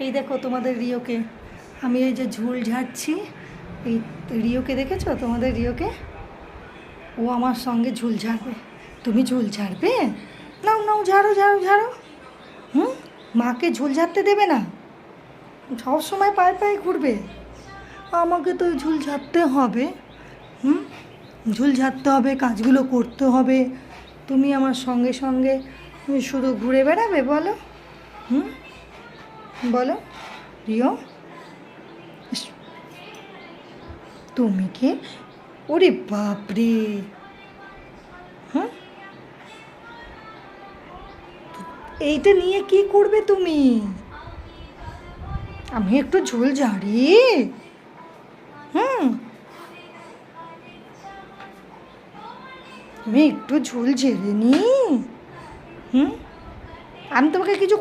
এই দেখো তোমাদের রিওকে, আমি এই যে ঝুল ঝাড়ছি, এই রিওকে দেখেছো তোমাদের রিওকে? ও আমার সঙ্গে ঝুল ঝাড়বে। তুমি ঝুল ঝাড়বে? নাও নাও, ঝাড়ো ঝাড়ো ঝাড়ো। মাকে ঝুল ঝাড়তে দেবে না? সব সময় পায়ে পায়ে ঘুরবে। আমাকে তো ঝুল ঝাড়তে হবে। ঝুল ঝাড়তে হবে, কাজগুলো করতে হবে। তুমি আমার সঙ্গে সঙ্গে শুধু ঘুরে বেড়াবে বলো? বলো রিও। ইস, তুমি কি? ওরে বাপরে! এইটা নিয়ে কি করবে তুমি? আমি একটু ঝুল ঝাড়ি। আমি একটু ঝুল ঝেড়ে নি। আমি তোমাকে কিছু